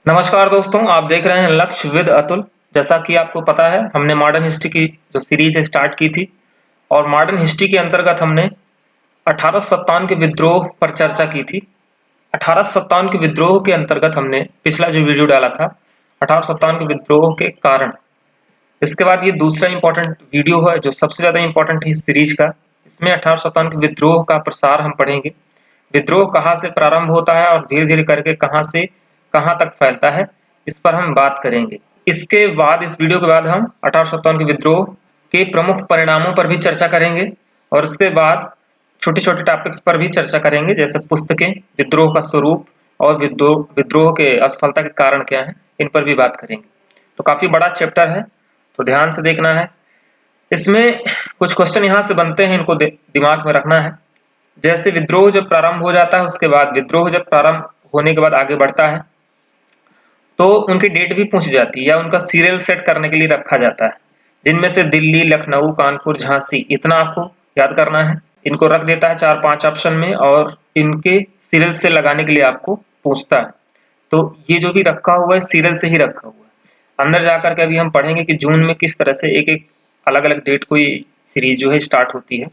नमस्कार दोस्तों, आप देख रहे हैं लक्ष्य विद अतुल। जैसा कि आपको पता है, हमने मॉडर्न हिस्ट्री की जो सीरीज है स्टार्ट की थी और मॉडर्न हिस्ट्री के अंतर्गत हमने 1857 के विद्रोह पर चर्चा की थी। 1857 के विद्रोह के अंतर्गत हमने पिछला जो वीडियो डाला था 1857 के विद्रोह के कारण। इसके बाद ये दूसरा इंपॉर्टेंट वीडियो है जो सबसे ज्यादा इंपॉर्टेंट है इस सीरीज का। इसमें 1857 के विद्रोह का प्रसार हम पढ़ेंगे। विद्रोह कहाँ से प्रारंभ होता है और धीरे धीरे करके कहाँ से कहाँ तक फैलता है, इस पर हम बात करेंगे। इसके बाद इस वीडियो के बाद हम 1857 के विद्रोह के प्रमुख परिणामों पर भी चर्चा करेंगे और उसके बाद छोटे छोटे टॉपिक्स पर भी चर्चा करेंगे, जैसे पुस्तकें, विद्रोह का स्वरूप और विद्रोह के असफलता के कारण क्या है, इन पर भी बात करेंगे। तो काफी बड़ा चैप्टर है, तो ध्यान से देखना है। इसमें कुछ क्वेश्चन यहाँ से बनते हैं, इनको दिमाग में रखना है। जैसे विद्रोह जब प्रारंभ हो जाता है, उसके बाद विद्रोह जब प्रारंभ होने के बाद आगे बढ़ता है तो उनकी डेट भी पूछी जाती है या उनका सीरियल सेट करने के लिए रखा जाता है, जिनमें से दिल्ली, लखनऊ, कानपुर, झांसी, इतना आपको याद करना है। इनको रख देता है 4-5 ऑप्शन में और इनके सीरियल से लगाने के लिए आपको पूछता है। तो ये जो भी रखा हुआ है सीरियल से ही रखा हुआ है। अंदर जाकर के अभी हम पढ़ेंगे कि जून में किस तरह से एक एक अलग अलग डेट को ये सीरीज जो है स्टार्ट होती है।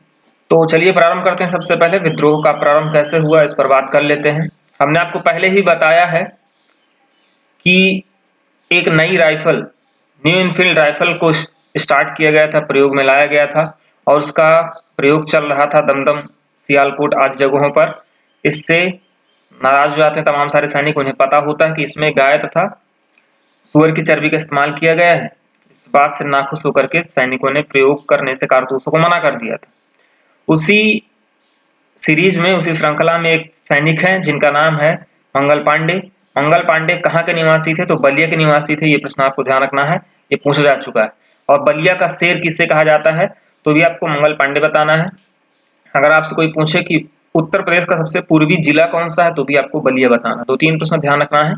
तो चलिए प्रारंभ करते हैं। सबसे पहले विद्रोह का प्रारंभ कैसे हुआ इस पर बात कर लेते हैं। हमने आपको पहले ही बताया है कि एक नई राइफल, न्यू इनफील्ड राइफल को स्टार्ट किया गया था, प्रयोग में लाया गया था और उसका प्रयोग चल रहा था दमदम, सियालकोट आदि जगहों पर। इससे नाराज हो जाते हैं तमाम सारे सैनिक। उन्हें पता होता है कि इसमें गाय तथा सुअर की चर्बी का इस्तेमाल किया गया है। इस बात से नाखुश होकर के सैनिकों ने प्रयोग करने से कारतूसों को मना कर दिया था। उसी सीरीज में, उसी श्रृंखला में एक सैनिक है जिनका नाम है मंगल पांडे। मंगल पांडे कहाँ के निवासी थे? तो बलिया के निवासी थे। ये प्रश्न आपको ध्यान रखना है, ये पूछा जा चुका है। और बलिया का शेर किसे कहा जाता है तो भी आपको मंगल पांडे बताना है। अगर आपसे कोई पूछे कि उत्तर प्रदेश का सबसे पूर्वी जिला कौन सा है तो भी आपको बलिया बताना। 2-3 प्रश्न ध्यान रखना है।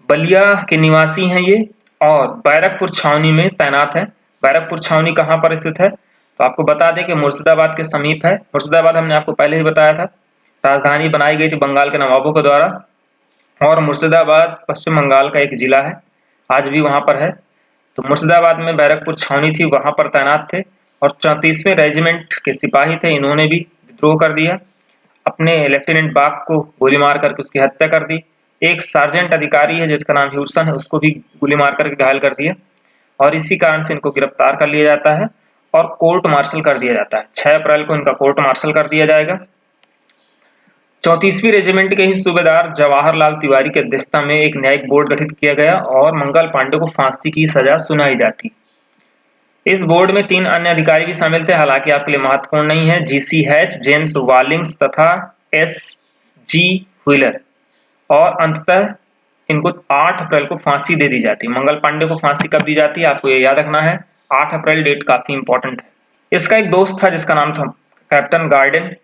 बलिया के निवासी हैं ये और बैरकपुर छावनी में तैनात है। बैरकपुर छावनी कहाँ पर स्थित है तो आपको बता दें कि मुर्शिदाबाद के समीप है। मुर्शिदाबाद हमने आपको पहले ही बताया था, राजधानी बनाई गई थी बंगाल के नवाबों के द्वारा और मुर्शिदाबाद पश्चिम बंगाल का एक जिला है, आज भी वहां पर है। तो मुर्शिदाबाद में बैरकपुर छावनी थी, वहां पर तैनात थे और 34वें रेजिमेंट के सिपाही थे। इन्होंने भी विद्रोह कर दिया, अपने लेफ्टिनेंट बाग को गोली मार करके उसकी हत्या कर दी। एक सार्जेंट अधिकारी है जिसका नाम ह्यूसन है, उसको भी गोली मार करके घायल कर दिया और इसी कारण से इनको गिरफ्तार कर लिया जाता है और कोर्ट मार्शल कर दिया जाता है। 6 अप्रैल को इनका कोर्ट मार्शल कर दिया जाएगा। 34वीं रेजिमेंट के ही सूबेदार जवाहरलाल तिवारी की अध्यक्षता में एक न्यायिक बोर्ड गठित किया गया और मंगल पांडे को फांसी की सजा सुनाई जाती। इस बोर्ड में 3 अन्य अधिकारी भी शामिल थे, हालांकि आपके लिए महत्वपूर्ण नहीं है। जीसी हैच, जेम्स वालिंग्स तथा एस जी व्हीलर। और अंततः इनको 8 अप्रैल को फांसी दे दी जाती है। मंगल पांडे को फांसी कब दी जाती है आपको ये याद रखना है। 8 अप्रैल डेट काफी इंपॉर्टेंट है। इसका एक दोस्त था जिसका नाम था कैप्टन गार्डन।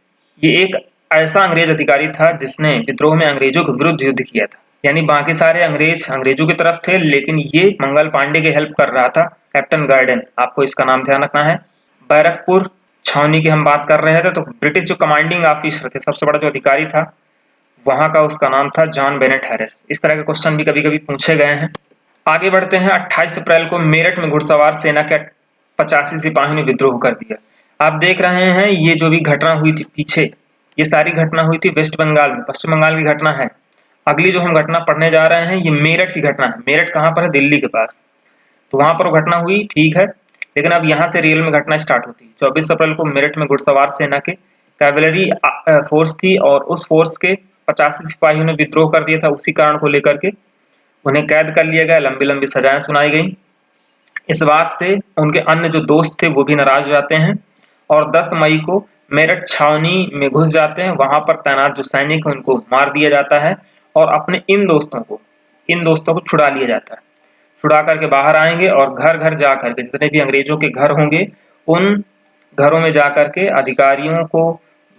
ये एक ऐसा अंग्रेज अधिकारी था जिसने विद्रोह में अंग्रेजों के विरुद्ध युद्ध किया था। यानी बाकी सारे अंग्रेज अंग्रेजों की तरफ थे, लेकिन ये मंगल पांडे की हेल्प कर रहा था। कैप्टन गार्डन, आपको इसका नाम ध्यान रखना है। बैरकपुर छावनी की हम बात कर रहे थे तो ब्रिटिश जो कमांडिंग ऑफिसर थे, सबसे बड़ा जो अधिकारी था वहां का, उसका नाम था जॉन बेनेट हैरिस। इस तरह के क्वेश्चन भी कभी कभी पूछे गए हैं। आगे बढ़ते हैं। 28 अप्रैल को मेरठ में घुड़सवार सेना के 85 सिपाहियों ने विद्रोह कर दिया। आप देख रहे हैं ये जो भी घटना हुई थी पीछे, ये सारी घटना हुई थी वेस्ट बंगाल में, पश्चिम बंगाल की घटना है। अगली जो हम घटना पढ़ने जा रहे हैं ये मेरठ की घटना है। मेरठ कहाँ पर है? दिल्ली के पास। तो वहां पर घटना हुई, ठीक है, लेकिन अब यहाँ से रियल में घटना स्टार्ट होती है। 24 अप्रैल को मेरठ में घुड़सवार सेना के कैवलरी फोर्स थी और उस फोर्स के 85 सिपाहियों ने विद्रोह कर दिया था। उसी कारण को लेकर के उन्हें कैद कर लिया गया, लंबी लंबी सजाएं सुनाई गई। इस बात से उनके अन्य जो दोस्त थे वो भी नाराज हो जाते हैं और 10 मई को मेरठ छावनी में घुस जाते हैं। वहां पर तैनात जो सैनिक है उनको मार दिया जाता है और अपने इन दोस्तों को छुड़ा लिया जाता है। छुड़ा करके बाहर आएंगे और घर घर जा करके जितने भी अंग्रेजों के घर होंगे उन घरों में जा करके अधिकारियों को,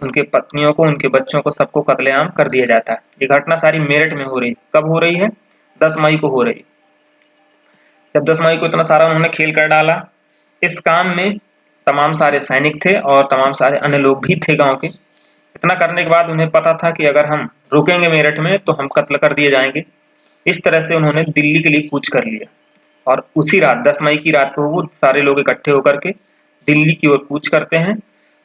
उनके पत्नियों को, उनके बच्चों को, सबको कत्लेआम कर दिया जाता है। ये घटना सारी मेरठ में हो रही। कब हो रही है? 10 मई को हो रही। जब 10 मई को इतना सारा उन्होंने खेल कर डाला, इस काम में तमाम सारे सैनिक थे और तमाम सारे अन्य लोग भी थे गांव के। इतना करने के बाद उन्हें पता था कि अगर हम रुकेंगे मेरठ में तो हम कत्ल कर दिए जाएंगे इस तरह से उन्होंने दिल्ली के लिए कूच कर लिया और उसी रात 10 मई की रात को वो सारे लोग इकट्ठे होकर के दिल्ली की ओर कूच करते हैं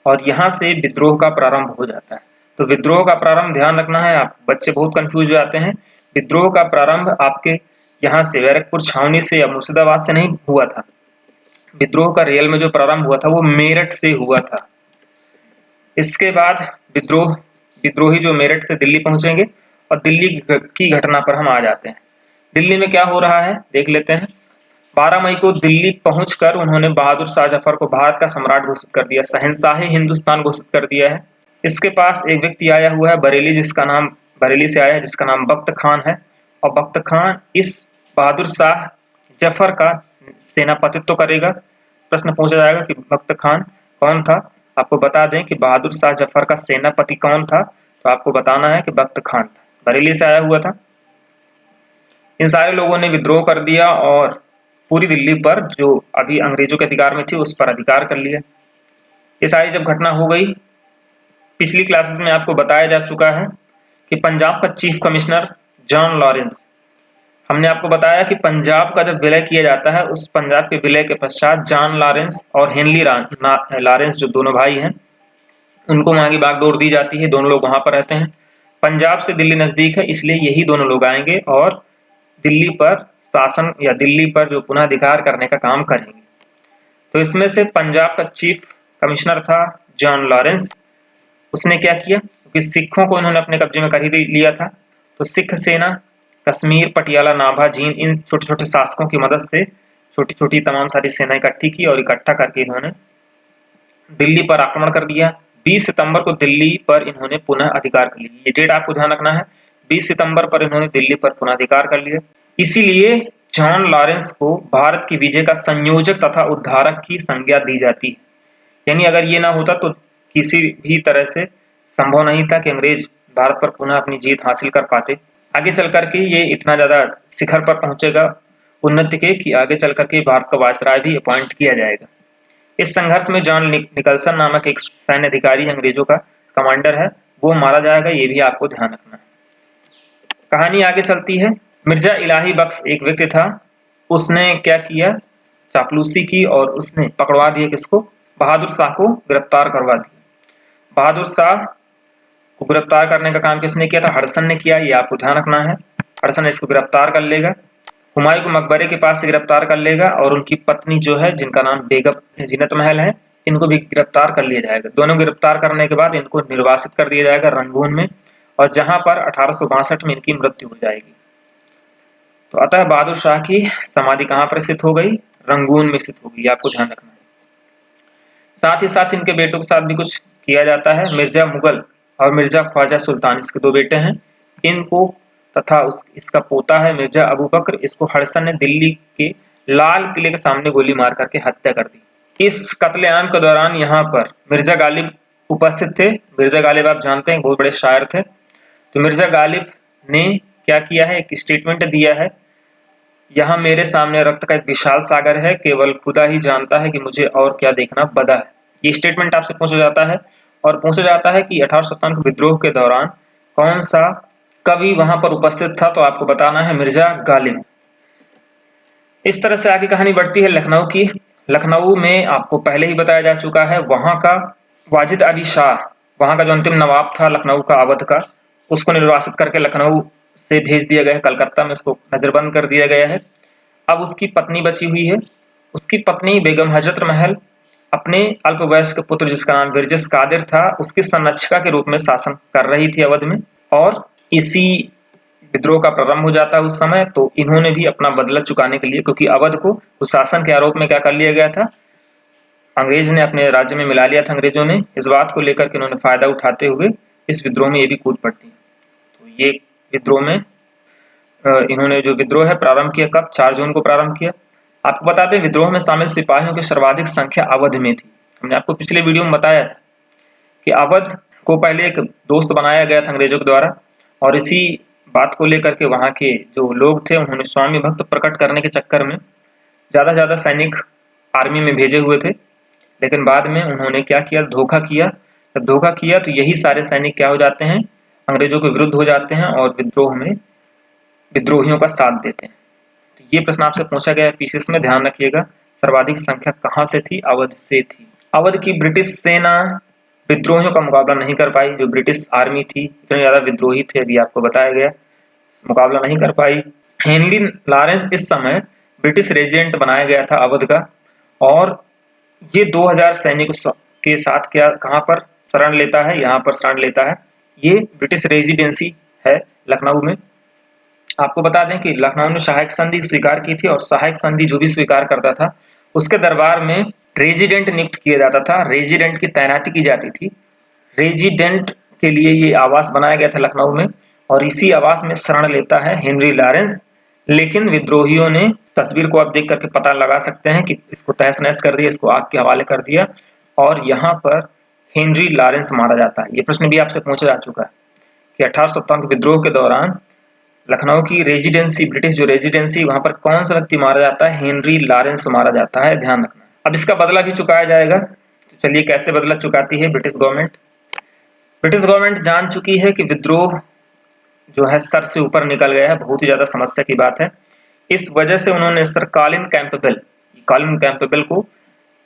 और यहाँ से विद्रोह का प्रारंभ हो जाता है। तो विद्रोह का प्रारंभ ध्यान रखना है, आप बच्चे बहुत कंफ्यूज हो जाते हैं। विद्रोह का प्रारंभ आपके यहाँ से बैरकपुर छावनी से या मुर्शिदाबाद से नहीं हुआ था। विद्रोह का रियल में जो प्रारंभ हुआ था वो मेरठ से हुआ था। इसके बाद विद्रोही जो मेरठ से दिल्ली पहुंचेंगे और दिल्ली की घटना पर हम आ जाते हैं। दिल्ली में क्या हो रहा है देख लेते हैं। 12 मई को दिल्ली पहुंचकर उन्होंने बहादुर शाह जफर को भारत का सम्राट घोषित कर दिया, शहंशाह हिंदुस्तान घोषित कर दिया है। इसके पास एक व्यक्ति आया हुआ है बरेली से आया है जिसका नाम बख्त खान है और बख्त खान इस बहादुर शाह जफर का सेनापतित्व करेगा। प्रश्न पूछा जाएगा कि बख्त खान कौन था। आपको बता दें कि बहादुर शाह जफर का सेनापति कौन था, तो आपको बताना है कि बख्त खान था, बरेली से आया हुआ था। इन सारे लोगों ने विद्रोह कर दिया और पूरी दिल्ली पर जो अभी अंग्रेजों के अधिकार में थी उस पर अधिकार कर लिया। ये सारी जब घटना हो गई, पिछली क्लासेस में आपको बताया जा चुका है कि पंजाब का चीफ कमिश्नर जॉन लॉरेंस, हमने आपको बताया कि पंजाब का जब विलय किया जाता है उस पंजाब के विलय के पश्चात जॉन लॉरेंस और हेनली लॉरेंस जो दोनों भाई हैं उनको वहां की बागडोर दी जाती है। दोनों लोग वहां पर रहते हैं। पंजाब से दिल्ली नजदीक है इसलिए यही दोनों लोग आएंगे और दिल्ली पर शासन या दिल्ली पर जो पुनः अधिकार करने का काम करेंगे। तो इसमें से पंजाब का चीफ कमिश्नर था जॉन लॉरेंस। उसने क्या किया, क्योंकि सिखों को इन्होंने अपने कब्जे में कर ही लिया था, तो सिख सेना कश्मीर, पटियाला, नाभा, जींद इन छोटे छोटे शासकों की मदद से छोटी छोटी तमाम सारी सेना इकट्ठी की और इकट्ठा करके इन्होंने दिल्ली पर आक्रमण कर दिया। 20 सितंबर को दिल्ली पर इन्होंने पुनः अधिकार कर लिया। ये डेट आपको ध्यान रखना है, 20 सितंबर पर इन्होंने दिल्ली पर पुनः अधिकार कर लिया। इसीलिए जॉन लॉरेंस को भारत की विजय का संयोजक तथा उद्धारक की संज्ञा दी जाती है। यानी अगर ये ना होता तो किसी भी तरह से संभव नहीं था कि अंग्रेज भारत पर पुनः अपनी जीत हासिल कर पाते। आगे चल करके ये इतना ज्यादा शिखर पर पहुंचेगा उन्नति के कि आगे चल करके भारत का वायसराय भी अपॉइंट किया जाएगा। इस संघर्ष में जॉन निकलसन नामक एक सैन्य अधिकारी अंग्रेजों का कमांडर है, वो मारा जाएगा, ये भी आपको ध्यान रखना है। कहानी आगे चलती है। मिर्जा इलाही बख्श एक व्यक्ति था, उसने क्या किया, चापलूसी की और उसने पकड़वा दिया किसको, बहादुर शाह को गिरफ्तार करवा दिया। बहादुर शाह को गिरफ्तार करने का काम किसने किया था, हडसन ने किया, ये आपको ध्यान रखना है। हडसन इसको गिरफ्तार कर लेगा, हुमायूं को मकबरे के पास से गिरफ्तार कर लेगा और उनकी पत्नी जो है जिनका नाम बेगम जीनत महल है, इनको भी गिरफ्तार कर लिया जाएगा। दोनों गिरफ्तार करने के बाद इनको निर्वासित कर दिया जाएगा रंगून में, और जहां पर 1862 में इनकी मृत्यु हो जाएगी। तो अतः बहादुर शाह की समाधि कहां पर स्थित हो गई, रंगून में स्थित हो गई, आपको ध्यान रखना है। साथ ही साथ इनके बेटों के साथ भी कुछ किया जाता है। मिर्जा मुगल और मिर्जा ख्वाजा सुल्तान, इसके दो बेटे हैं, इनको तथा इसका पोता है मिर्जा अबू बकर, इसको हडसन ने दिल्ली के लाल किले के सामने गोली मार करके हत्या कर दी। इस कत्लेआम के दौरान यहाँ पर मिर्जा गालिब उपस्थित थे। मिर्जा गालिब आप जानते हैं बहुत बड़े शायर थे। तो मिर्जा गालिब ने क्या किया है, एक स्टेटमेंट दिया है, यहाँ मेरे सामने रक्त का एक विशाल सागर है, केवल खुदा ही जानता है कि मुझे और क्या देखना बदा है। ये स्टेटमेंट आपसे पूछा जाता है और पूछा जाता है कि 1857 के विद्रोह के दौरान कौन सा कवि वहां पर उपस्थित था, तो आपको बताना है मिर्जा गालिब। इस तरह से आगे कहानी बढ़ती है लखनऊ की। लखनऊ में आपको पहले ही बताया जा चुका है, वहां का वाजिद अली शाह, वहां का जो अंतिम नवाब था लखनऊ का, अवध का, उसको निर्वासित करके लखनऊ से भेज दिया गया है कलकत्ता में, उसको नजरबंद कर दिया गया है। अब उसकी पत्नी बची हुई है। उसकी पत्नी बेगम हजरत महल अपने अल्पवयस्क पुत्र जिसका नाम बिरजस कादिर था, उसकी संरक्षिका के रूप में शासन कर रही थी अवध में। और इसी विद्रोह का प्रारंभ हो जाता है उस समय। तो इन्होंने भी अपना बदला चुकाने के लिए, क्योंकि अवध को उस शासन के आरोप में क्या कर लिया गया था, अंग्रेज ने अपने राज्य में मिला लिया था अंग्रेजों ने। इस बात को लेकर के उन्होंने फायदा उठाते हुए इस विद्रोह में ये भी कूद पड़ती है। तो ये विद्रोह में इन्होंने जो विद्रोह है प्रारंभ किया, कब, 4 जून को प्रारंभ किया। आपको बता दें विद्रोह में शामिल सिपाहियों की सर्वाधिक संख्या अवध में थी। हमने आपको पिछले वीडियो में बताया था कि अवध को पहले एक दोस्त बनाया गया था अंग्रेजों के द्वारा, और इसी बात को लेकर के वहां के जो लोग थे उन्होंने स्वामी भक्त प्रकट करने के चक्कर में ज्यादा से ज्यादा सैनिक आर्मी में भेजे हुए थे। लेकिन बाद में उन्होंने क्या किया, धोखा किया। जब धोखा किया तो यही सारे सैनिक क्या हो जाते हैं, अंग्रेजों के विरुद्ध हो जाते हैं और विद्रोह में विद्रोहियों का साथ देते हैं। तो ये प्रश्न आपसे पूछा गया है पीसीएस में, ध्यान रखिएगा। सर्वाधिक संख्या कहाँ से थी? अवध से थी। अवध की ब्रिटिश सेना विद्रोहियों का मुकाबला नहीं कर पाई। जो ब्रिटिश आर्मी थी, इतने ज्यादा विद्रोही थे, अभी आपको बताया गया, मुकाबला नहीं कर पाई। हेनरी लॉरेंस इस समय ब्रिटिश रेजिडेंट बनाया गया था अवध का, और ये 2000 सैनिकों के साथ कहाँ पर शरण लेता है? यहाँ पर शरण लेता है। ये ब्रिटिश रेजिडेंसी है लखनऊ में। आपको बता दें कि लखनऊ ने सहायक संधि स्वीकार की थी, और सहायक संधि जो भी स्वीकार करता था उसके दरबार में रेजिडेंट नियुक्त किया जाता था, रेजिडेंट की तैनाती की जाती थी। रेजिडेंट के लिए ये आवास बनाया गया था लखनऊ में, और इसी आवास में शरण लेता है हेनरी लॉरेंस। लेकिन विद्रोहियों ने, तस्वीर को आप देख करके पता लगा सकते हैं कि इसको तहस नहस कर दिया, इसको आग के हवाले कर दिया, और यहाँ पर हेनरी लॉरेंस मारा जाता है। ये प्रश्न भी आपसे पूछा जा चुका है कि 1857 के विद्रोह के दौरान लखनऊ की रेजिडेंसी, ब्रिटिश जो रेजिडेंसी, वहां पर कौन सा व्यक्ति मारा जाता है? हेनरी लॉरेंस मारा जाता है, ध्यान रखना। अब इसका बदला भी चुकाया जाएगा। तो चलिए, कैसे बदला चुकाती है ब्रिटिश गवर्नमेंट? ब्रिटिश गवर्नमेंट जान चुकी है कि विद्रोह जो है सर से ऊपर निकल गया है, बहुत ही ज्यादा समस्या की बात है। इस वजह से उन्होंने सर कॉलिन कैंपबेल को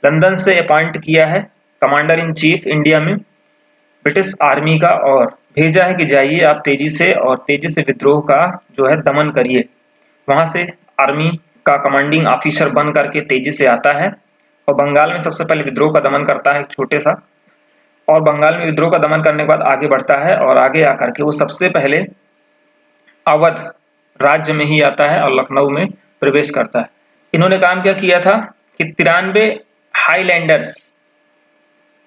लंदन से अपॉइंट किया है कमांडर इन चीफ इंडिया में ब्रिटिश आर्मी का, और भेजा है कि जाइए आप तेजी से विद्रोह का जो है दमन करिए। वहां से आर्मी का कमांडिंग ऑफिसर बन करके तेजी से आता है, और बंगाल में सबसे पहले विद्रोह का दमन करता है, छोटे सा। और बंगाल में विद्रोह का दमन करने के बाद आगे बढ़ता है, और आगे आकर के वो सबसे पहले अवध राज्य में ही आता है और लखनऊ में प्रवेश करता है। इन्होंने काम क्या किया था कि 93 Highlanders,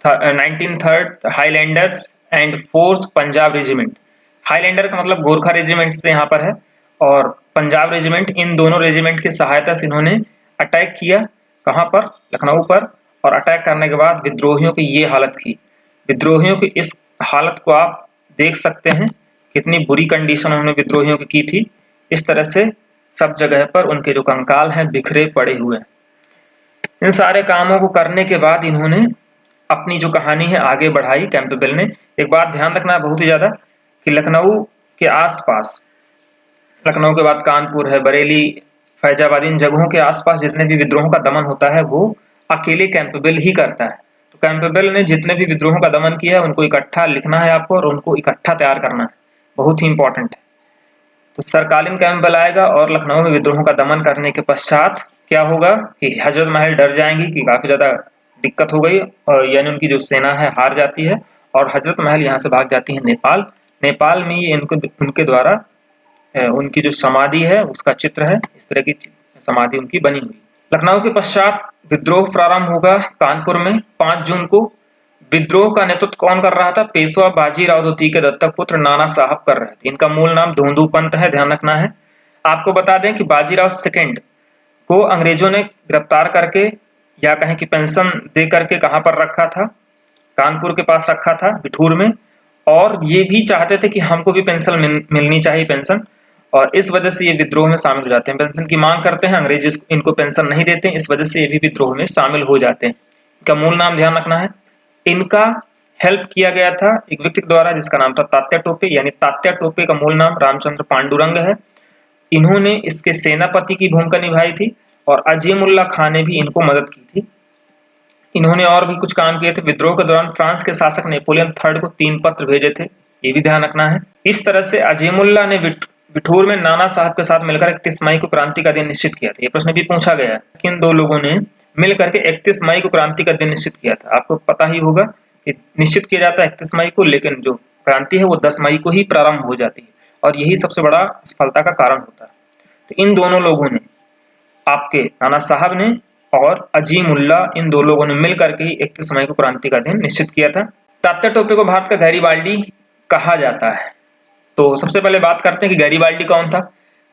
19 Highlanders and 4th Punjab regiment. Highlander का मतलब गोरखा रेजिमेंट से यहाँ पर है, और पंजाब रेजिमेंट, इन दोनों रेजिमेंट की सहायता से इन्होंने अटैक किया। कहाँ पर? लखनऊ पर। और अटैक करने के बाद विद्रोहियों की ये हालत की। विद्रोहियों की इस हालत को आप देख सकते हैं, कितनी बुरी कंडीशन उन्होंने विद्रोहियों की थी। इस तरह से सब जगह पर उनके जो कंकाल हैं बिखरे पड़े हुए हैं। इन सारे कामों को करने के बाद इन्होंने अपनी जो कहानी है आगे बढ़ाई कैंपबेल ने। एक बात ध्यान रखना है बहुत ही ज्यादा, कि लखनऊ के आसपास, लखनऊ के बाद कानपुर है, बरेली, फैजाबाद, इन जगहों के आसपास जितने भी विद्रोहों का दमन होता है वो अकेले कैंपबेल ही करता है। तो कैंपबेल ने जितने भी विद्रोहों का दमन किया है उनको इकट्ठा लिखना है आपको, और उनको इकट्ठा तैयार करना है, बहुत ही इंपॉर्टेंट है। तो सरकालीन कैंपबेल आएगा, और लखनऊ में विद्रोहों का दमन करने के पश्चात क्या होगा कि हजरत महल डर जाएंगी कि काफी ज्यादा दिक्कत हो गई, और यानी उनकी जो सेना है हार जाती है, और हजरत महल यहाँ से भाग जाती है नेपाल। नेपाल में ये इनको उनके द्वारा उनकी जो समाधि है उसका चित्र है, इस तरह की समाधि उनकी बनी हुई। लखनऊ के पश्चात विद्रोह प्रारंभ होगा कानपुर में 5 जून को। विद्रोह का नेतृत्व कौन कर रहा था? पेशवा बाजीराव द्वितीय के दत्तक पुत्र नाना साहब कर रहे थे। इनका मूल नाम धोंदू पंत है, ध्यान रखना है। आपको बता दें कि बाजीराव सेकंड को अंग्रेजों ने गिरफ्तार करके, या कहें कि पेंशन दे करके, कहां पर रखा था? कानपुर के पास रखा था, बिठूर में। और ये भी चाहते थे कि हमको भी पेंशन मिलनी चाहिए, पेंशन, और इस वजह से ये विद्रोह में शामिल हो जाते हैं। पेंशन की मांग करते हैं, अंग्रेज इनको पेंशन नहीं देते, इस वजह से ये भी विद्रोह में शामिल हो जाते हैं। इनका मूल नाम ध्यान रखना है। इनका हेल्प किया गया था एक व्यक्ति द्वारा जिसका नाम था तात्या टोपे, यानी तात्या टोपे का मूल नाम रामचंद्र पांडुरंग है। इन्होंने इसके सेनापति की भूमिका निभाई थी, और अजीमुल्ला खान ने भी इनको मदद की थी। इन्होंने और भी कुछ काम किए थे। विद्रोह के दौरान फ्रांस के शासक नेपोलियन थर्ड को 3 पत्र भेजे थे, ये भी ध्यान रखना है। इस तरह से अजीमुल्ला ने बिठूर में नाना साहब के साथ मिलकर 31 मई को क्रांति का दिन निश्चित किया था। ये प्रश्न भी पूछा गया है कि इन 2 लोगों ने मिलकर के 31 मई को क्रांति का दिन निश्चित किया था। आपको पता ही होगा कि निश्चित किया जाता है 31 मई को, लेकिन जो क्रांति है वो 10 मई को ही प्रारंभ हो जाती है, और यही सबसे बड़ा सफलता का कारण होता है। तो इन दोनों लोगों ने, आपके नाना साहब ने और अजीमुल्ला, इन 2 लोगों ने मिलकर के 31 मई को क्रांति का दिन निश्चित किया था। तात्या टोपे को भारत का गैरीबाल्डी कहा जाता है। तो सबसे पहले बात करते हैं कि गैरीबाल्डी कौन था।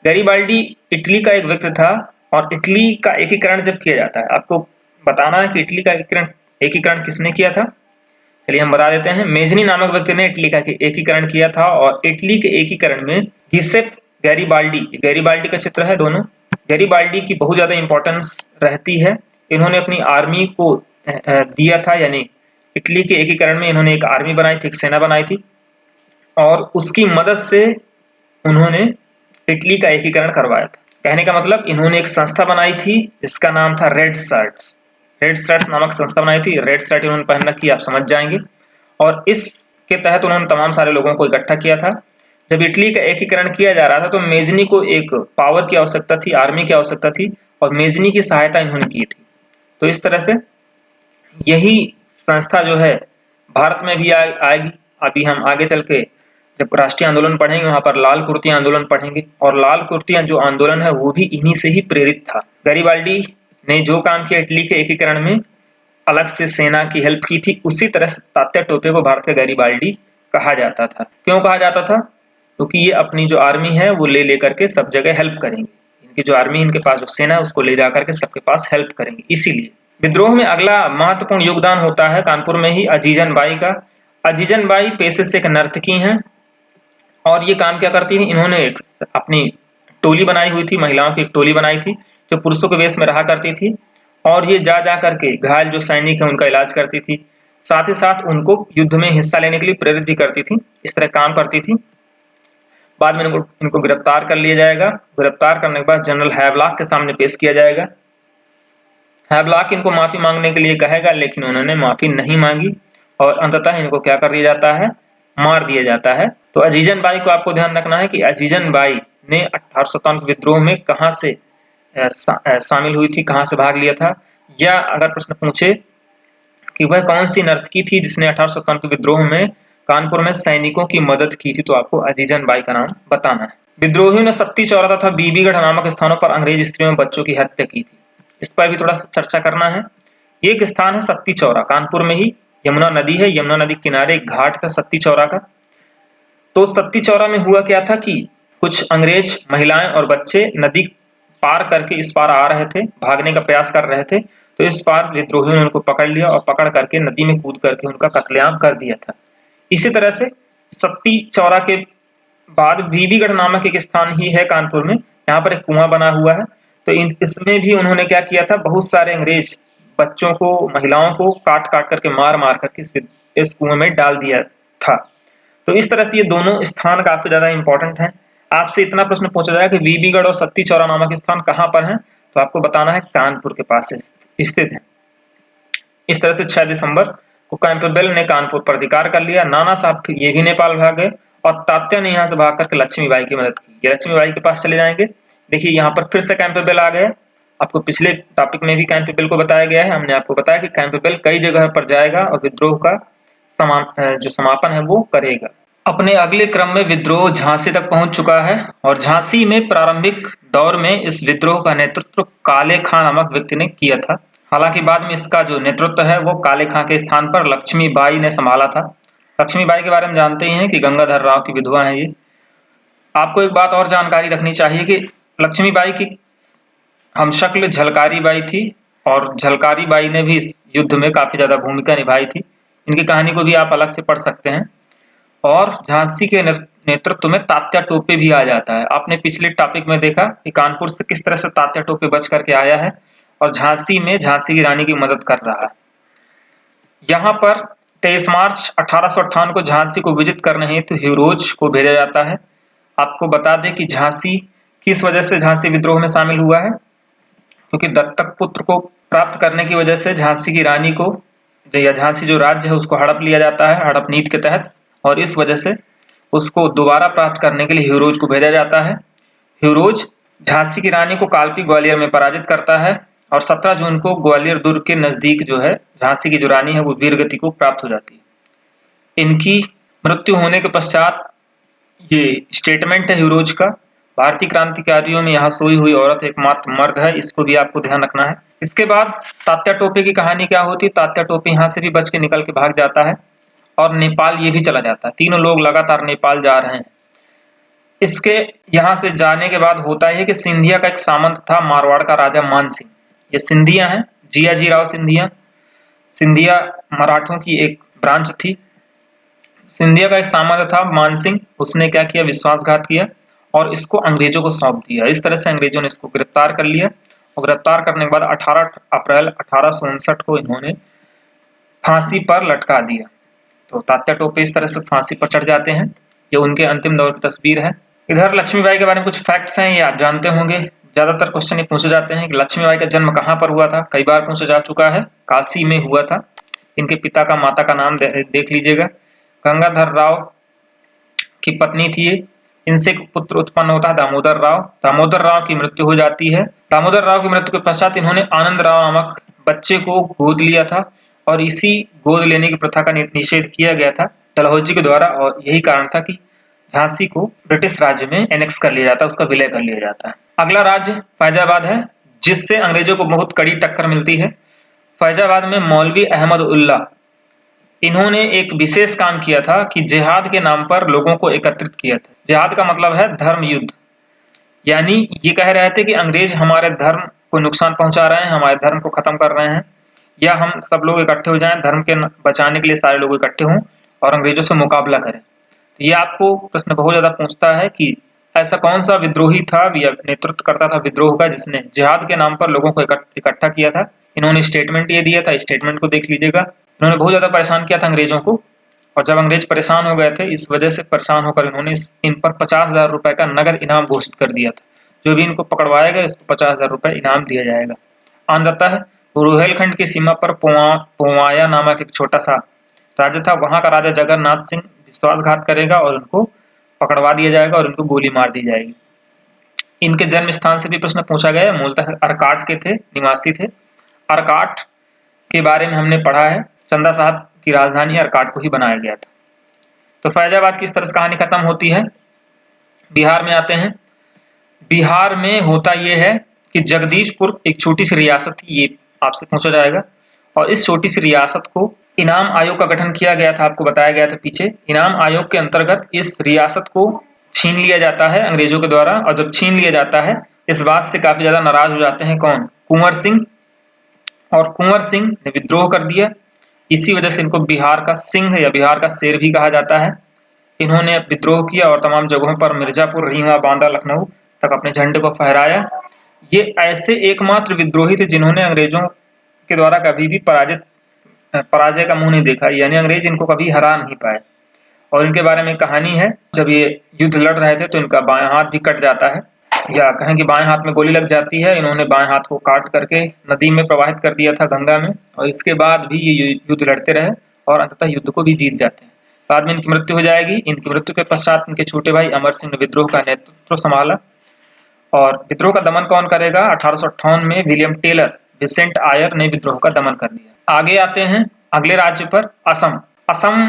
गैरीबाल्डी इटली का एक व्यक्ति था, और इटली का एकीकरण जब किया जाता है, आपको बताना है कि इटली का एकीकरण किसने किया था। चलिए हम बता देते हैं। मेजनी नामक व्यक्ति ने इटली का एकीकरण किया था, और इटली के एकीकरण में गिसेप गैरीबाल्डी का चित्र है दोनों। गैरीबाल्डी की बहुत ज्यादा इंपॉर्टेंस रहती है। इन्होंने अपनी आर्मी को दिया था, यानी इटली के एकीकरण में इन्होंने एक आर्मी बनाई थी, एक सेना बनाई थी, और उसकी मदद से उन्होंने इटली का एकीकरण करवाया था। कहने का मतलब इन्होंने एक संस्था बनाई थी, इसका नाम था रेड शर्ट्स। रेड शर्ट्स नामक संस्था बनाई थी। रेड शर्ट इन्होंने पहन रखी, आप समझ जाएंगे। और इसके तहत उन्होंने तमाम सारे लोगों को इकट्ठा किया था। जब इटली का एकीकरण किया जा रहा था तो मेजनी को एक पावर की आवश्यकता थी, आर्मी की आवश्यकता थी, और मेजनी की सहायता इन्होंने की थी। तो इस तरह से यही संस्था जो है भारत में भी आएगी। अभी हम आगे चल के जब राष्ट्रीय आंदोलन पढ़ेंगे वहां पर लाल कुर्ती आंदोलन पढ़ेंगे, और लाल कुर्ती जो आंदोलन है वो भी इन्हीं से ही प्रेरित था। गैरिबाल्डी ने जो काम किया इटली के एकीकरण में, अलग से सेना की हेल्प की थी, उसी तरह से तात्या टोपे को भारत का गैरिबाल्डी कहा जाता था। क्यों कहा जाता था? क्योंकि ये अपनी जो आर्मी है वो ले लेकर के सब जगह हेल्प करेंगे। इनकी जो आर्मी, इनके पास जो सेना है उसको ले जाकर के सबके पास हेल्प करेंगे। इसीलिए विद्रोह में अगला महत्वपूर्ण योगदान होता है कानपुर में ही अजीजन बाई का। अजीजन बाई पेशे से एक नर्तकी हैं, और ये काम क्या करती थी, इन्होंने एक अपनी टोली बनाई हुई थी, महिलाओं की एक टोली बनाई थी जो पुरुषों के वेश में रहा करती थी, और ये जा करके घायल जो सैनिक है उनका इलाज करती थी। साथ ही साथ उनको युद्ध में हिस्सा लेने के लिए प्रेरित भी करती थी। इस तरह काम करती थी। बाद में इनको गिरफ्तार कर लिया जाएगा। गिरफ्तार करने के बाद जनरल हैवलॉक के सामने पेश किया जाएगा। हैवलॉक इनको माफी मांगने के लिए कहेगा, लेकिन उन्होंने माफी नहीं मांगी, और अंततः इनको क्या कर दिया जाता है, मार दिया जाता है। तो अजीजन बाई को आपको ध्यान रखना है कि अजीजन बाई ने 1857 के विद्रोह में कहां से शामिल हुई थी, कहां से भाग लिया था, या अगर प्रश्न पूछे कि वह कौन सी नर्तकी थी जिसने 1857 के विद्रोह में कानपुर में सैनिकों की मदद की थी, तो आपको अजीजन बाई का नाम बताना है। विद्रोहियों ने सत्ती चौरा तथा बीबीगढ़ नामक स्थानों पर अंग्रेज स्त्रियों और बच्चों की हत्या की थी। इस पर भी थोड़ा सा चर्चा करना है। एक स्थान है सत्ती चौरा, कानपुर में ही यमुना नदी है, यमुना नदी किनारे एक घाट था सत्ती चौरा का। तो सत्ती चौरा में हुआ क्या था कि कुछ अंग्रेज महिलाएं और बच्चे नदी पार करके इस पार आ रहे थे, भागने का प्रयास कर रहे थे। तो इस पार विद्रोहियों ने उनको पकड़ लिया और पकड़ करके नदी में कूद करके उनका कत्लेआम कर दिया था। इसी तरह से सत्ती चौरा के बाद बीबीगढ़ नामक एक स्थान ही है कानपुर में, यहाँ पर एक कुआं बना हुआ है। तो इसमें भी उन्होंने क्या किया था, बहुत सारे अंग्रेज बच्चों को, महिलाओं को काट काट करके मार करके इस कुएं में डाल दिया था। तो इस तरह से ये दोनों स्थान काफी ज्यादा इंपॉर्टेंट हैं। आपसे इतना प्रश्न पूछा जाए कि बीबीगढ़ और सत्ती चौरा नामक स्थान कहाँ पर है, तो आपको बताना है कानपुर के पास स्थित है। इस तरह से 6 दिसंबर को कैंपबेल ने कानपुर पर अधिकार कर लिया। नाना साहब ये भी नेपाल भाग गए, और तात्या ने यहाँ से भाग करके लक्ष्मीबाई की मदद की। ये लक्ष्मीबाई के पास चले जाएंगे। देखिए यहाँ पर फिर से कैंपबेल आ गए। आपको पिछले टॉपिक में भी कैंपबेल को बताया गया है। हमने आपको बताया कि कैंपबेल कई जगह पर जाएगा और विद्रोह का जो समापन है वो करेगा। अपने अगले क्रम में विद्रोह झांसी तक पहुंच चुका है, और झांसी में प्रारंभिक दौर में इस विद्रोह का नेतृत्व काले खां नामक व्यक्ति ने किया था। हालांकि बाद में इसका जो नेतृत्व है वो काले खां के स्थान पर लक्ष्मीबाई ने संभाला था। लक्ष्मीबाई के बारे में जानते ही हैं कि गंगाधर राव की विधवा है ये। आपको एक बात और जानकारी रखनी चाहिए कि लक्ष्मीबाई की हमशक्ल झलकारी बाई थी, और झलकारी बाई ने भी इस युद्ध में काफी ज्यादा भूमिका निभाई थी। इनकी कहानी को भी आप अलग से पढ़ सकते हैं। और झांसी के नेतृत्व में तात्या टोपे भी आ जाता है। आपने पिछले टॉपिक में देखा कि कानपुर से किस तरह से तात्या टोपे बच करके आया है, और झांसी में झांसी की रानी की मदद कर रहा है। यहाँ पर 23 मार्च 1858 को झांसी को विजित करने हेतु हिरोज को भेजा जाता है। आपको बता दें कि झांसी किस वजह से झांसी विद्रोह में शामिल हुआ है, क्योंकि दत्तक पुत्र को प्राप्त करने की वजह से झांसी की रानी को, या झांसी जो राज्य है उसको हड़प लिया जाता है हड़प नीति के तहत, और इस वजह से उसको दोबारा प्राप्त करने के लिए हिरोज को भेजा जाता है। हिरोज झांसी की रानी को कालपी ग्वालियर में पराजित करता है, और 17 जून को ग्वालियर दुर्ग के नजदीक जो है झांसी की जो रानी है वो वीरगति को प्राप्त हो जाती है। इनकी मृत्यु होने के पश्चात ये स्टेटमेंट है हिरोज का, भारतीय क्रांतिकारियों में यहाँ सोई हुई औरत एकमात्र मर्द है। इसको भी आपको ध्यान रखना है। इसके बाद तात्या टोपे की कहानी क्या होती है। तात्या टोपे यहाँ से भी बच के निकल के भाग जाता है, और नेपाल ये भी चला जाता है। तीनों लोग लगातार नेपाल जा रहे हैं। इसके यहाँ से जाने के बाद होता है कि सिंधिया का एक सामंत था, मारवाड़ का राजा मान सिंह। ये सिंधिया है, जियाजी राव सिंधिया। सिंधिया मराठों की एक ब्रांच थी। सिंधिया का एक सामंत था मान सिंह। उसने क्या किया, विश्वासघात किया और इसको अंग्रेजों को सौंप दिया। इस तरह से अंग्रेजों ने इसको गिरफ्तार कर लिया, और गिरफ्तार करने के बाद 18 अप्रैल 1859 को इन्होंने फांसी पर लटका दिया। तो तात्या टोपे इस तरह से फांसी पर चढ़ जाते हैं। ये उनके अंतिम दौर की तस्वीर है। इधर लक्ष्मीबाई के बारे में कुछ फैक्ट्स हैं, ये आप जानते होंगे। ज्यादातर क्वेश्चन ये पूछे जाते हैं कि लक्ष्मीबाई का जन्म कहाँ पर हुआ था, कई बार पूछा जा चुका है। काशी में हुआ था। इनके पिता का माता का नाम देख लीजिएगा। गंगाधर राव की पत्नी थी ये। इनसे एक पुत्र उत्पन्न होता है दामोदर राव। दामोदर राव की मृत्यु हो जाती है। दामोदर राव की मृत्यु के पश्चात इन्होंने आनंद राव नामक बच्चे को गोद लिया था और इसी गोद लेने की प्रथा का निषेध किया गया था डलहौजी के द्वारा, और यही कारण था कि झांसी को ब्रिटिश राज्य में एनेक्स कर लिया जाता है, उसका विलय कर लिया जाता है। अगला राज्य फैजाबाद है, जिससे अंग्रेजों को बहुत कड़ी टक्कर मिलती है। फैजाबाद में मौलवी अहमद उल्ला, इन्होंने एक विशेष काम किया था कि जिहाद के नाम पर लोगों को एकत्रित किया था। जिहाद का मतलब है धर्म युद्ध, यानी ये कह रहे थे कि अंग्रेज हमारे धर्म को नुकसान पहुंचा रहे हैं, हमारे धर्म को खत्म कर रहे हैं, या हम सब लोग इकट्ठे हो जाएं, धर्म के बचाने के लिए सारे लोग इकट्ठे हों और अंग्रेजों से मुकाबला करें। तो ये आपको प्रश्न बहुत ज्यादा पूछता है कि ऐसा कौन सा विद्रोही था या नेतृत्व करता था विद्रोह का जिसने जिहाद के नाम पर लोगों को इकट्ठा किया था। इन्होंने स्टेटमेंट ये दिया था, स्टेटमेंट को देख लीजिएगा। इन्होंने बहुत ज्यादा परेशान किया था अंग्रेजों को, और जब अंग्रेज परेशान हो गए थे, इस वजह से परेशान होकर इन्होंने इन पर 50,000 रुपए का नगद इनाम घोषित कर दिया था। जो भी इनको पकड़वाएगा इसको 50,000 रुपए इनाम दिया जाएगा। आन जाता है रुहेलखंड की सीमा पर पोवाया नामक एक छोटा सा राज्य था। वहां का राजा जगन्नाथ सिंह विश्वासघात करेगा और उनको पकड़वा दिया जाएगा और उनको गोली मार दी जाएगी। इनके जन्म स्थान से भी प्रश्न पूछा गया। मूलतः अरकाट के थे, निवासी थे। अरकाट के बारे में हमने पढ़ा है, चंदा साहब की राजधानी अरकाट को ही बनाया गया था। तो फैजाबाद की इस तरह से कहानी खत्म होती है। बिहार में आते हैं। बिहार में होता यह है कि जगदीशपुर एक छोटी सी रियासत थी, ये आपसे पूछा जाएगा, और इस छोटी सी रियासत को इनाम आयोग का गठन किया गया था, आपको बताया गया था पीछे। इनाम आयोग के अंतर्गत इस रियासत को छीन लिया जाता है अंग्रेजों के द्वारा, और जब छीन लिया जाता है इस बात से काफी ज्यादा नाराज हो जाते हैं कौन, कुंवर सिंह, और कुंवर सिंह ने विद्रोह कर दिया। इसी वजह से इनको बिहार का सिंह या बिहार का शेर भी कहा जाता है। इन्होंने विद्रोह किया और तमाम जगहों पर मिर्जापुर, रीवा, बांदा, लखनऊ तक अपने झंडे को फहराया। ये ऐसे एकमात्र विद्रोही थे जिन्होंने अंग्रेजों के द्वारा कभी भी पराजय का मुंह नहीं देखा, यानी अंग्रेज इनको कभी हरा नहीं पाए। और इनके बारे में कहानी है, जब ये युद्ध लड़ रहे थे तो इनका बायां हाथ भी कट जाता है, या कहें कि बाएं हाथ में गोली लग जाती है। इन्होंने बाएं हाथ को काट करके नदी में प्रवाहित कर दिया था, गंगा में, और इसके बाद भी ये युद्ध लड़ते रहे और अंततः युद्ध को भी जीत जाते हैं। बाद में इनकी मृत्यु हो जाएगी। इनकी मृत्यु के पश्चात इनके छोटे भाई अमर सिंह ने विद्रोह का नेतृत्व संभाला। और विद्रोह का दमन कौन करेगा, 1858 में विलियम टेलर, विसेंट आयर ने विद्रोह का दमन कर दिया। आगे आते हैं अगले राज्य पर, असम। असम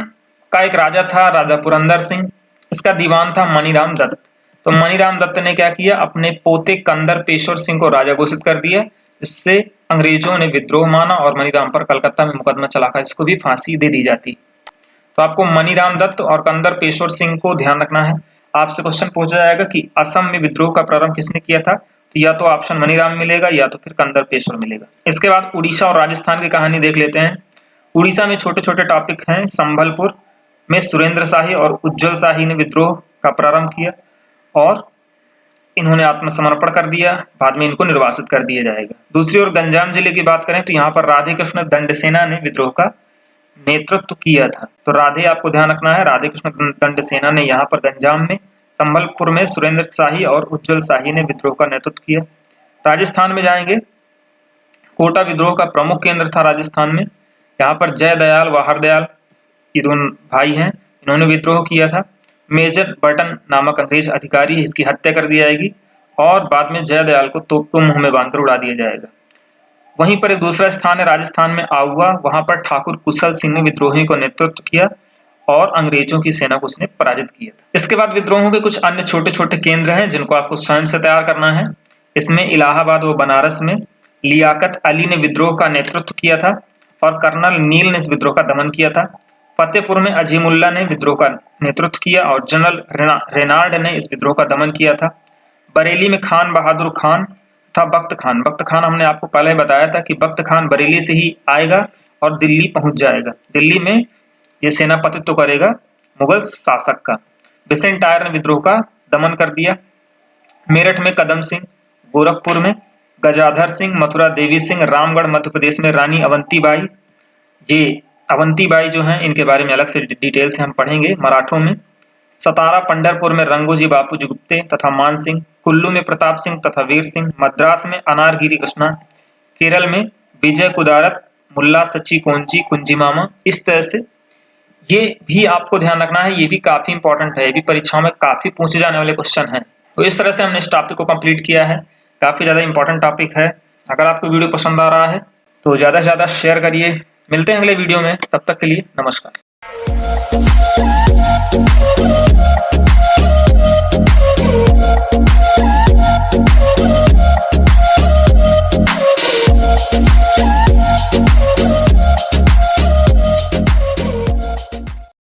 का एक राजा था, राजा पुरंदर सिंह। इसका दीवान था मनीराम दत्त। तो मनीराम दत्त ने क्या किया, अपने पोते कंदर पेशवर सिंह को राजा घोषित कर दिया। इससे अंग्रेजों ने विद्रोह माना और मनीराम पर कलकत्ता में मुकदमा चलाकर इसको भी फांसी दे दी जाती। तो आपको मनीराम दत्त और कंदर पेशवर सिंह को ध्यान रखना है। आपसे क्वेश्चन पूछा जाएगा कि असम में विद्रोह का प्रारंभ किसने किया था, तो या तो ऑप्शन मनीराम मिलेगा या तो फिर कंदर पेशवर मिलेगा। इसके बाद उड़ीसा और राजस्थान की कहानी देख लेते हैं। उड़ीसा में छोटे छोटे टॉपिक हैं। संबलपुर में सुरेंद्र शाही और उज्जवल शाही ने विद्रोह का प्रारंभ किया और इन्होंने आत्मसमर्पण कर दिया। बाद में इनको निर्वासित कर दिया जाएगा। दूसरी ओर गंजाम जिले की बात करें तो यहाँ पर राधे कृष्ण दंडसेना ने विद्रोह का नेतृत्व किया था। तो राधे आपको ध्यान रखना है, राधे कृष्ण दंडसेना ने यहाँ पर गंजाम में, संबलपुर में सुरेंद्र शाही और उज्जवल शाही ने विद्रोह का नेतृत्व किया। राजस्थान में जाएंगे, कोटा विद्रोह का प्रमुख केंद्र था राजस्थान में। यहाँ पर जयदयाल व हरदयाल ये दोनों भाई हैं, इन्होंने विद्रोह किया था। मेजर बर्टन नामक अंग्रेज अधिकारी है, इसकी हत्या कर दी जाएगी और बाद में जयदयाल को तोप को मुंह में बांधकर उड़ा दिया जाएगा। वहीं पर एक दूसरा स्थान है राजस्थान में आउवा। वहां पर ठाकुर कुशल सिंह ने विद्रोही को नेतृत्व किया और अंग्रेजों की सेना को उसने पराजित किया था। इसके बाद विद्रोहों के कुछ अन्य छोटे छोटे केंद्र हैं जिनको आपको स्वयं से तैयार करना है। इसमें इलाहाबाद व बनारस में लियाकत अली ने विद्रोह का नेतृत्व किया था और कर्नल नील ने इस विद्रोह का दमन किया था। फतेहपुर में अजीमुल्ला ने विद्रोह का नेतृत्व किया और जनरल रेनाल्ड ने इस विद्रोह का दमन किया था। बरेली में खान बहादुर खान था बख्त खान। बख्त खान हमने आपको पहले बताया था कि बख्त खान बरेली से ही आएगा और दिल्ली पहुंच जाएगा। दिल्ली में ये सेनापतित्व करेगा मुगल शासक का। विसेंट आयर ने विद्रोह का दमन कर दिया। मेरठ में कदम सिंह, गोरखपुर में गजाधर सिंह, मथुरा देवी सिंह, रामगढ़ मध्य प्रदेश में रानी अवंतीबाई। ये अवंतीबाई जो हैं इनके बारे में अलग से डिटेल से हम पढ़ेंगे। मराठों में सतारा पंढरपुर में रंगोजी बापूजी गुप्ते तथा मान सिंह, कुल्लू में प्रताप सिंह तथा वीर सिंह, मद्रास में अनारगिरी कृष्णा, केरल में विजय कुदारत, मुल्ला सची कोंजी कुंजी मामा। इस तरह से ये भी आपको ध्यान रखना है, ये भी काफी इंपॉर्टेंट है, ये भी परीक्षाओं में काफी पूछे जाने वाले क्वेश्चन हैं। तो इस तरह से हमने इस टॉपिक को कंप्लीट किया है, काफी ज्यादा इंपॉर्टेंट टॉपिक है। अगर आपको वीडियो पसंद आ रहा है तो ज्यादा से ज्यादा शेयर करिए। मिलते हैं अगले वीडियो में, तब तक के लिए नमस्कार।